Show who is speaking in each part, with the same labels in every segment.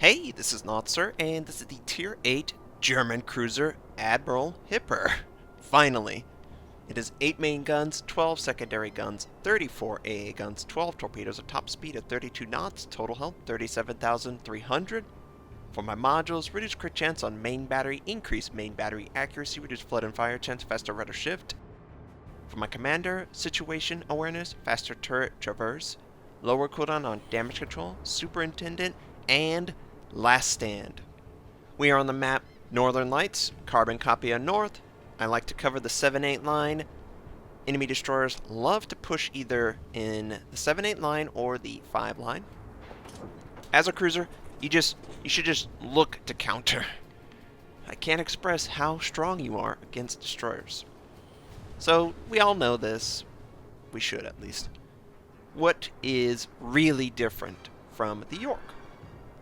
Speaker 1: Hey, this is Notser, and this is the Tier 8 German cruiser Admiral Hipper. Finally. It has 8 main guns, 12 secondary guns, 34 AA guns, 12 torpedoes, a top speed of 32 knots, total health 37,300. For my modules, reduce crit chance on main battery, increase main battery accuracy, reduce flood and fire chance, faster rudder shift. For my commander, situation awareness, faster turret traverse, lower cooldown on damage control, superintendent, and last stand. We are on the map Northern Lights, carbon copy on north. I like to cover the 7-8 line. Enemy destroyers love to push either in the 7-8 line or the 5 line. As a cruiser, you should just look to counter. I can't express how strong you are against destroyers. So we all know this. We should at least. What is really different from the York?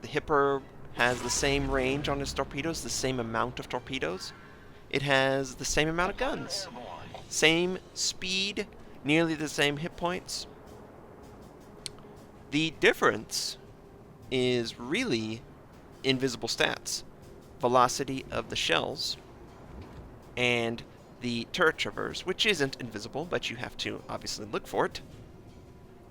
Speaker 1: The Hipper has the same range on its torpedoes, the same amount of torpedoes. It has the same amount of guns, same speed, nearly the same hit points. The difference is really invisible stats, velocity of the shells, and the turret traverse, which isn't invisible, but you have to obviously look for it.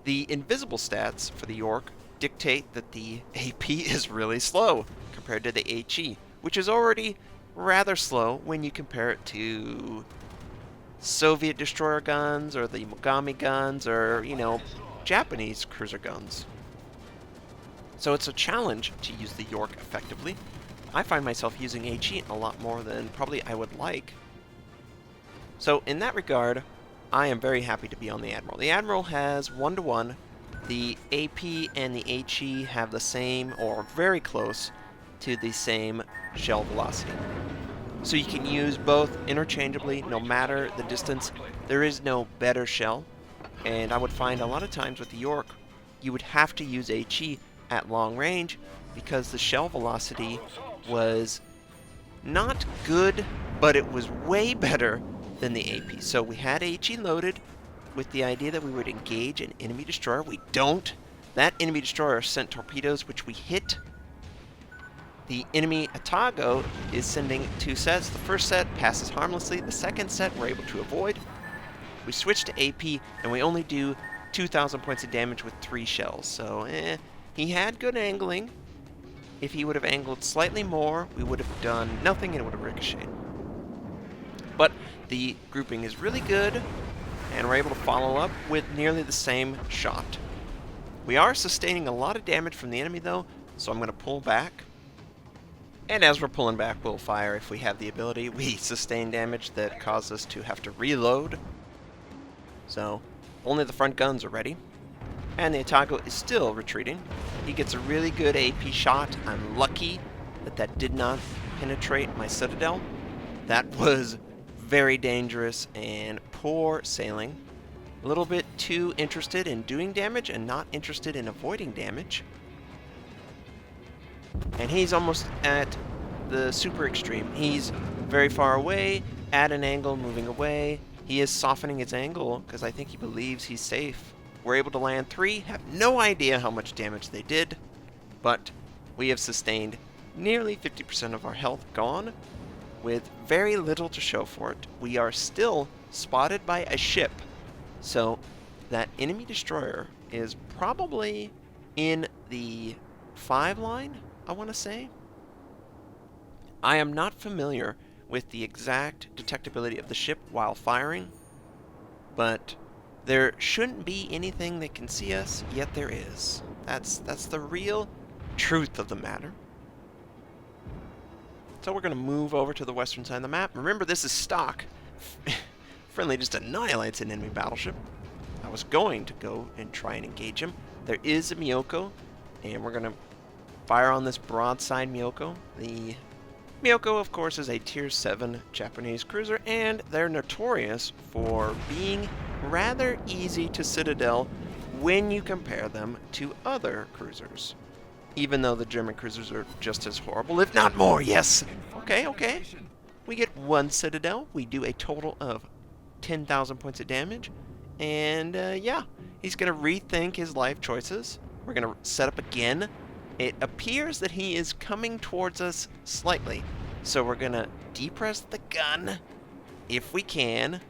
Speaker 1: The invisible stats for the York dictate that the AP is really slow compared to the HE, which is already rather slow when you compare it to Soviet destroyer guns or the Mogami guns or, Japanese cruiser guns. So it's a challenge to use the York effectively. I find myself using HE a lot more than probably I would like. So in that regard, I am very happy to be on the Admiral. The Admiral has 1-to-1. The AP and the HE have the same, or very close to the same shell velocity. So you can use both interchangeably no matter the distance. There is no better shell, and I would find a lot of times with the York, you would have to use HE at long range because the shell velocity was not good, but it was way better than the AP. So we had HE loaded with the idea that we would engage an enemy destroyer. We don't. That enemy destroyer sent torpedoes, which we hit. The enemy Atago is sending 2 sets. The first set passes harmlessly. The second set we're able to avoid. We switch to AP, and we only do 2,000 points of damage with 3 shells. So, he had good angling. If he would have angled slightly more, we would have done nothing and it would have ricocheted. But the grouping is really good, and we're able to follow up with nearly the same shot. We are sustaining a lot of damage from the enemy though, so I'm going to pull back. And as we're pulling back, we'll fire if we have the ability. We sustain damage that causes us to have to reload. So, only the front guns are ready. And the Atago is still retreating. He gets a really good AP shot. I'm lucky that that did not penetrate my citadel. That was very dangerous and poor sailing. A little bit too interested in doing damage and not interested in avoiding damage. And he's almost at the super extreme. He's very far away, at an angle, moving away. He is softening his angle because I think he believes he's safe. We're able to land 3, have no idea how much damage they did, but we have sustained nearly 50% of our health gone with very little to show for it. We are still spotted by a ship, so that enemy destroyer is probably in the 5 line, I want to say. I am not familiar with the exact detectability of the ship while firing, but there shouldn't be anything that can see us, yet there is. That's the real truth of the matter. So we're going to move over to the western side of the map. Remember, this is stock. Friendly just annihilates an enemy battleship. I was going to go and try and engage him. There is a Miyoko, and we're going to fire on this broadside Miyoko. The Miyoko, of course, is a Tier 7 Japanese cruiser, and they're notorious for being rather easy to citadel when you compare them to other cruisers. Even though the German cruisers are just as horrible, if not more, yes! Okay. We get 1 citadel. We do a total of 10,000 points of damage. And, yeah, he's going to rethink his life choices. We're going to set up again It appears that he is coming towards us slightly. So we're going to depress the gun if we can.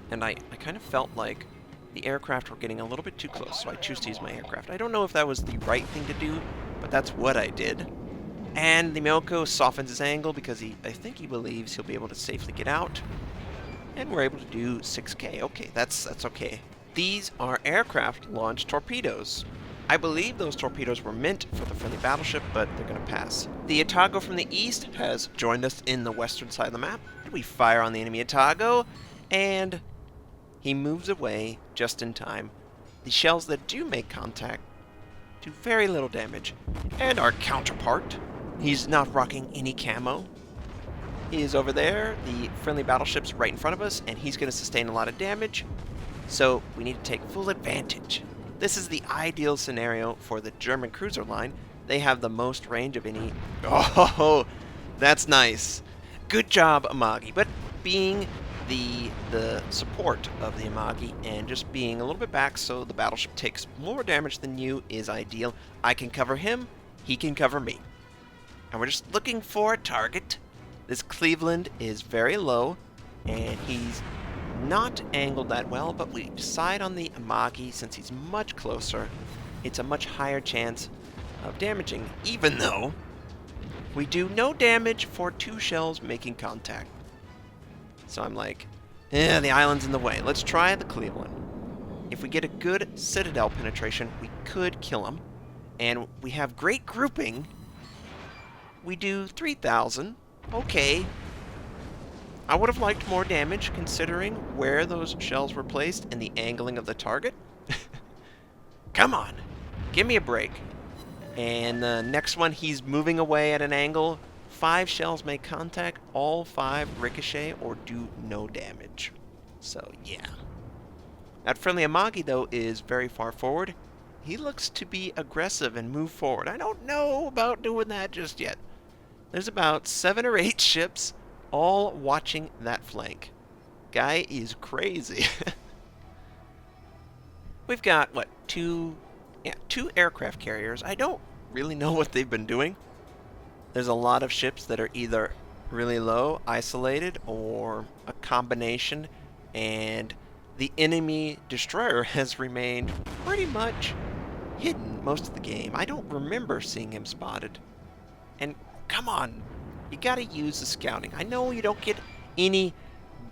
Speaker 1: And I kind of felt like the aircraft were getting a little bit too close, so I choose to use my aircraft. I don't know if that was the right thing to do, but that's what I did. And the Milko softens his angle because I think he believes he'll be able to safely get out. And we're able to do 6K. Okay, that's okay. These are aircraft-launched torpedoes. I believe those torpedoes were meant for the friendly battleship, but they're going to pass. The Atago from the east has joined us in the western side of the map. We fire on the enemy Atago, and he moves away just in time. The shells that do make contact do very little damage. And our counterpart, he's not rocking any camo. He is over there, the friendly battleship's right in front of us, and he's going to sustain a lot of damage. So we need to take full advantage. This is the ideal scenario for the German cruiser line. They have the most range of any... Oh, that's nice. Good job, Amagi. But being the support of the Amagi and just being a little bit back so the battleship takes more damage than you is ideal. I can cover him, he can cover me. And we're just looking for a target. This Cleveland is very low, and he's not angled that well, but we decide on the Amagi since he's much closer. It's a much higher chance of damaging, even though we do no damage for 2 shells making contact. So I'm like, the island's in the way. Let's try the Cleveland. If we get a good citadel penetration, we could kill him. And we have great grouping. We do 3,000. Okay. I would have liked more damage considering where those shells were placed and the angling of the target. Come on. Give me a break. And the next one, he's moving away at an angle. 5 shells make contact. All 5 ricochet or do no damage. So, yeah. That friendly Amagi, though, is very far forward. He looks to be aggressive and move forward. I don't know about doing that just yet. There's about 7 or 8 ships all watching that flank. Guy is crazy. We've got, what, 2 aircraft carriers. I don't really know what they've been doing. There's a lot of ships that are either really low, isolated, or a combination, and the enemy destroyer has remained pretty much hidden most of the game. I don't remember seeing him spotted. And come on, you gotta use the scouting. I know you don't get any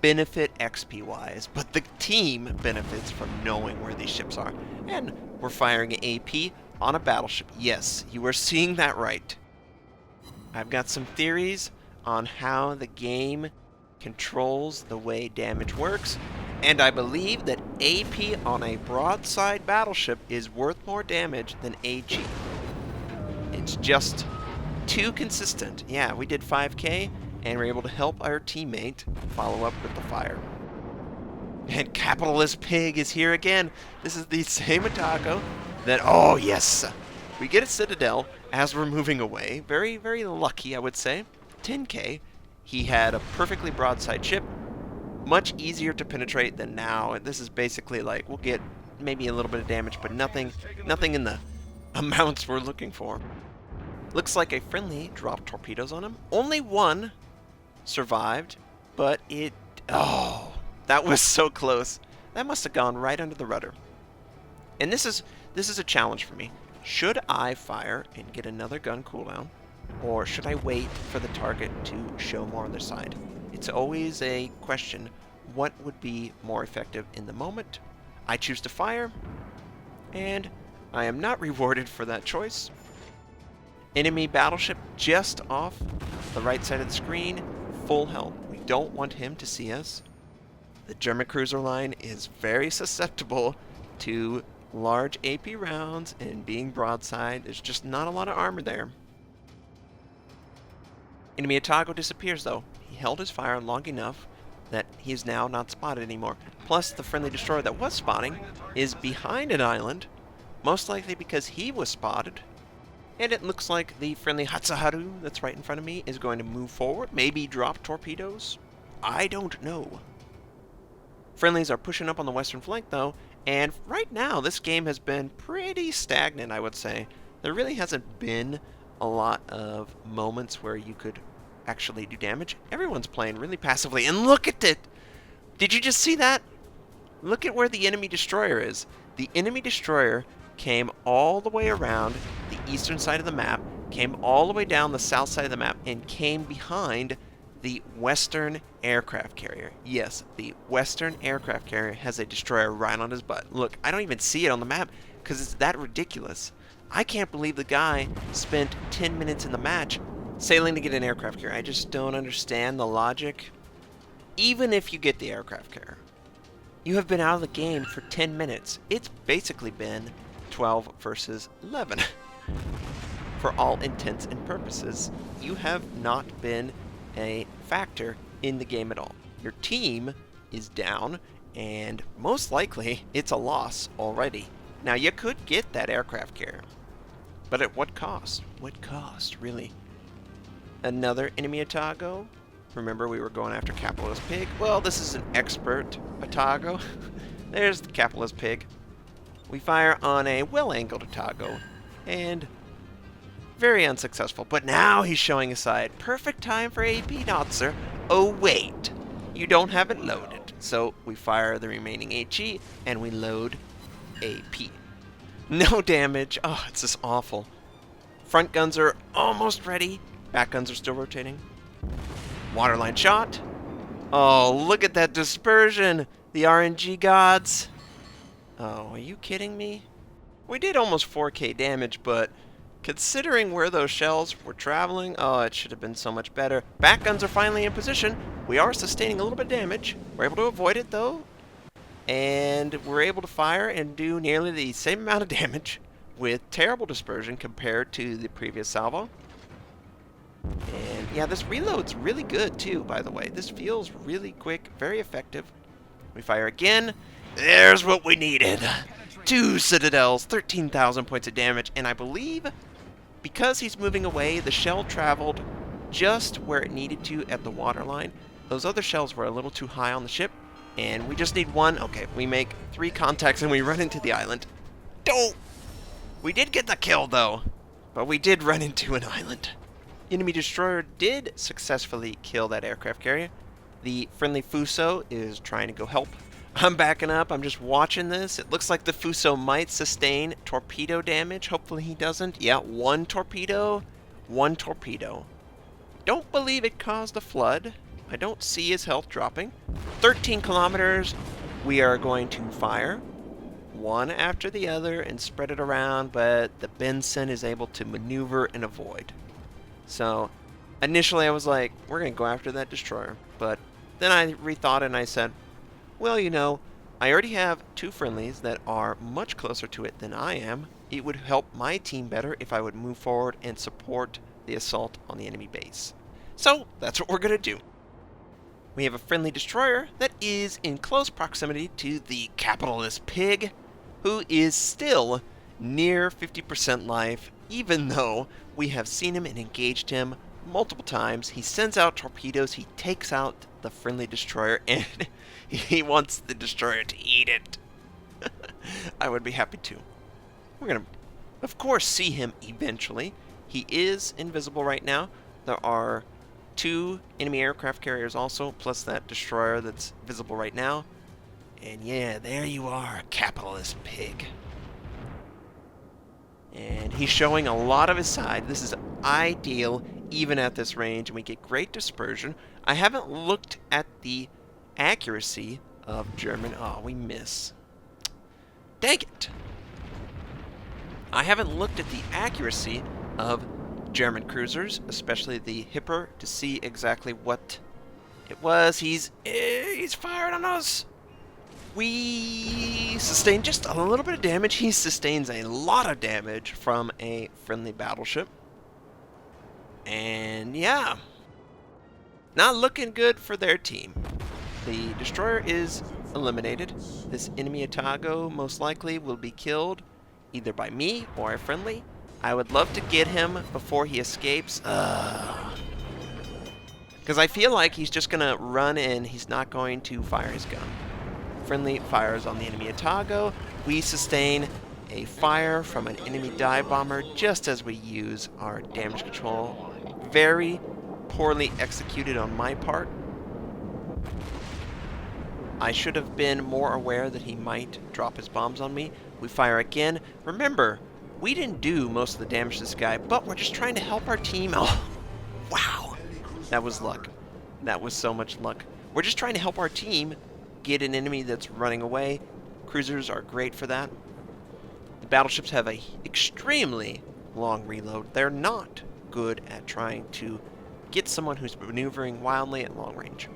Speaker 1: benefit XP-wise, but the team benefits from knowing where these ships are. And we're firing an AP on a battleship. Yes, you are seeing that right. I've got some theories on how the game controls the way damage works, and I believe that AP on a broadside battleship is worth more damage than AG. It's just too consistent. Yeah, we did 5K, and we're able to help our teammate follow up with the fire. And Capitalist Pig is here again. This is the same Atago that, oh yes, we get a Citadel as we're moving away. Very, very lucky, I would say. 10K. He had a perfectly broadside ship. Much easier to penetrate than now. This is basically like, we'll get maybe a little bit of damage, but nothing in the amounts we're looking for. Looks like a friendly dropped torpedoes on him. Only one survived, but it... Oh, that was so close. That must have gone right under the rudder. And this is a challenge for me. Should I fire and get another gun cooldown, or should I wait for the target to show more on their side? It's always a question, what would be more effective in the moment? I choose to fire, and I am not rewarded for that choice. Enemy battleship just off the right side of the screen, full health. We don't want him to see us. The German cruiser line is very susceptible to large AP rounds and being broadside. There's just not a lot of armor there. Enemy Atago disappears though. He held his fire long enough that he is now not spotted anymore. Plus, the friendly destroyer that was spotting is behind an island, most likely because he was spotted. And it looks like the friendly Hatsuharu that's right in front of me is going to move forward, maybe drop torpedoes. I don't know. Friendlies are pushing up on the western flank though, and right now this game has been pretty stagnant, I would say. there really hasn't been a lot of moments where you could actually do damage. Everyone's playing really passively, and look at it! Did you just see that? Look at where the enemy destroyer is. The enemy destroyer came all the way around the eastern side of the map, came all the way down the south side of the map, and came behind the Western aircraft carrier. Yes, the Western aircraft carrier has a destroyer right on his butt. Look, I don't even see it on the map because it's that ridiculous. I can't believe the guy spent 10 minutes in the match sailing to get an aircraft carrier. I just don't understand the logic. Even if you get the aircraft carrier, you have been out of the game for 10 minutes. It's basically been 12 versus 11. For all intents and purposes, you have not been a factor in the game at all. Your team is down, and most likely it's a loss already. Now, you could get that aircraft carrier, but at what cost? What cost, really? Another enemy Atago? Remember, we were going after Capitalist Pig? Well, this is an expert Atago. There's the Capitalist Pig. We fire on a well-angled Atago, and very unsuccessful. But now he's showing a side. Perfect time for AP Notser. Oh, wait. You don't have it loaded. So we fire the remaining HE, and we load AP. No damage. Oh, it's just awful. Front guns are almost ready. Back guns are still rotating. Waterline shot. Oh, look at that dispersion. The RNG gods. Oh, are you kidding me? We did almost 4k damage, but considering where those shells were traveling, oh, it should have been so much better. Back guns are finally in position. We are sustaining a little bit of damage. We're able to avoid it, though. And we're able to fire and do nearly the same amount of damage with terrible dispersion compared to the previous salvo. And yeah, this reload's really good too, by the way. This feels really quick, very effective. We fire again. There's what we needed. 2 citadels, 13,000 points of damage, and I believe because he's moving away, the shell traveled just where it needed to at the waterline. Those other shells were a little too high on the ship, and we just need one. Okay, we make 3 contacts and we run into the island. Don't! We did get the kill though, but we did run into an island. Enemy destroyer did successfully kill that aircraft carrier. The friendly Fuso is trying to go help. I'm backing up. I'm just watching this. It looks like the Fuso might sustain torpedo damage. Hopefully he doesn't. Yeah, 1 torpedo. 1 torpedo. Don't believe it caused a flood. I don't see his health dropping. 13 kilometers. We are going to fire one after the other and spread it around, but the Benson is able to maneuver and avoid. So initially I was like, we're going to go after that destroyer. But then I rethought it and I said, well, you know, I already have 2 friendlies that are much closer to it than I am. It would help my team better if I would move forward and support the assault on the enemy base. So that's what we're going to do. We have a friendly destroyer that is in close proximity to the Capitalist Pig, who is still near 50% life, even though we have seen him and engaged him multiple times. He sends out torpedoes, he takes out the friendly destroyer, and he wants the destroyer to eat it. I would be happy to. We're going to, of course, see him eventually. He is invisible right now. There are 2 enemy aircraft carriers also, plus that destroyer that's visible right now. And yeah, there you are, Capitalist Pig. And he's showing a lot of his side. This is ideal even at this range, and we get great dispersion. I haven't looked at the accuracy of German. Oh, we miss. Dang it! I haven't looked at the accuracy of German cruisers, especially the Hipper, to see exactly what it was. He's fired on us. We sustain just a little bit of damage. He sustains a lot of damage from a friendly battleship. And yeah, not looking good for their team. The destroyer is eliminated. This enemy Atago most likely will be killed either by me or a friendly. I would love to get him before he escapes. Because I feel like he's just going to run in. He's not going to fire his gun. Friendly fires on the enemy Atago. We sustain a fire from an enemy dive bomber just as we use our damage control. Very poorly executed on my part. I should have been more aware that he might drop his bombs on me. We fire again. Remember, we didn't do most of the damage to this guy, but we're just trying to help our team. Oh, wow. That was luck. That was so much luck. We're just trying to help our team get an enemy that's running away. Cruisers are great for that. The battleships have an extremely long reload. They're not good at trying to get someone who's maneuvering wildly at long range.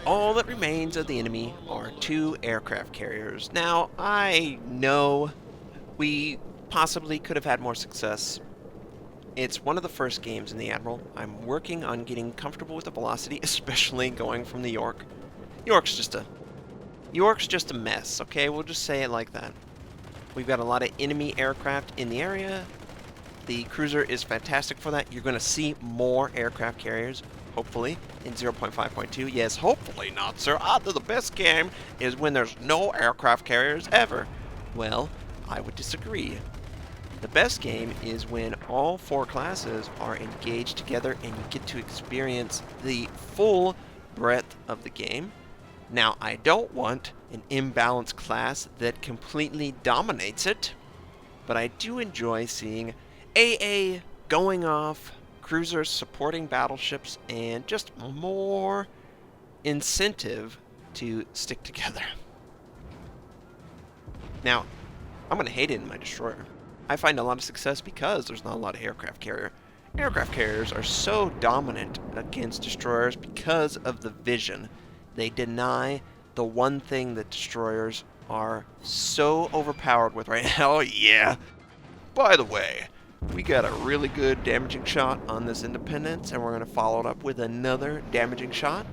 Speaker 1: All that remains of the enemy are 2 aircraft carriers. Now, I know we possibly could have had more success. It's one of the first games in the Admiral. I'm working on getting comfortable with the velocity, especially going from the York. York's just a mess, okay? We'll just say it like that. We've got a lot of enemy aircraft in the area. The cruiser is fantastic for that. You're going to see more aircraft carriers, hopefully, in 0.5.2. Yes, hopefully not, sir. The best game is when there's no aircraft carriers ever. Well, I would disagree. The best game is when all 4 classes are engaged together and you get to experience the full breadth of the game. Now, I don't want an imbalanced class that completely dominates it, but I do enjoy seeing AA going off, cruisers supporting battleships, and just more incentive to stick together. Now, I'm going to hate it in my destroyer. I find a lot of success because there's not a lot of aircraft carrier. Aircraft carriers are so dominant against destroyers because of the vision. They deny the one thing that destroyers are so overpowered with right now. Oh, yeah. By the way, we got a really good damaging shot on this Independence, and we're going to follow it up with another damaging shot.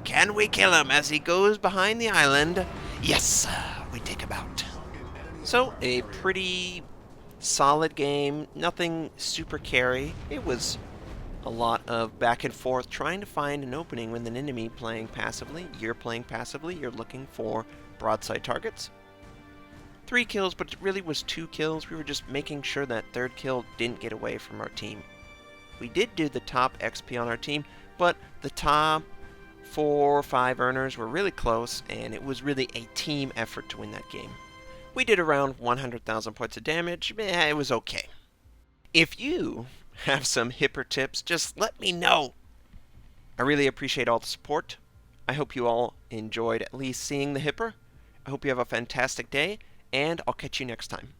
Speaker 1: Can we kill him as he goes behind the island? Yes, we take him out. So, a pretty solid game, nothing super carry. It was a lot of back and forth trying to find an opening with an enemy playing passively. You're playing passively, you're looking for broadside targets. 3 kills, but it really was 2 kills. We were just making sure that 3rd kill didn't get away from our team. We did do the top XP on our team, but the top 4 or 5 earners were really close, and it was really a team effort to win that game. We did around 100,000 points of damage. It was okay. If you have some Hipper tips, just let me know. I really appreciate all the support. I hope you all enjoyed at least seeing the Hipper. I hope you have a fantastic day, and I'll catch you next time.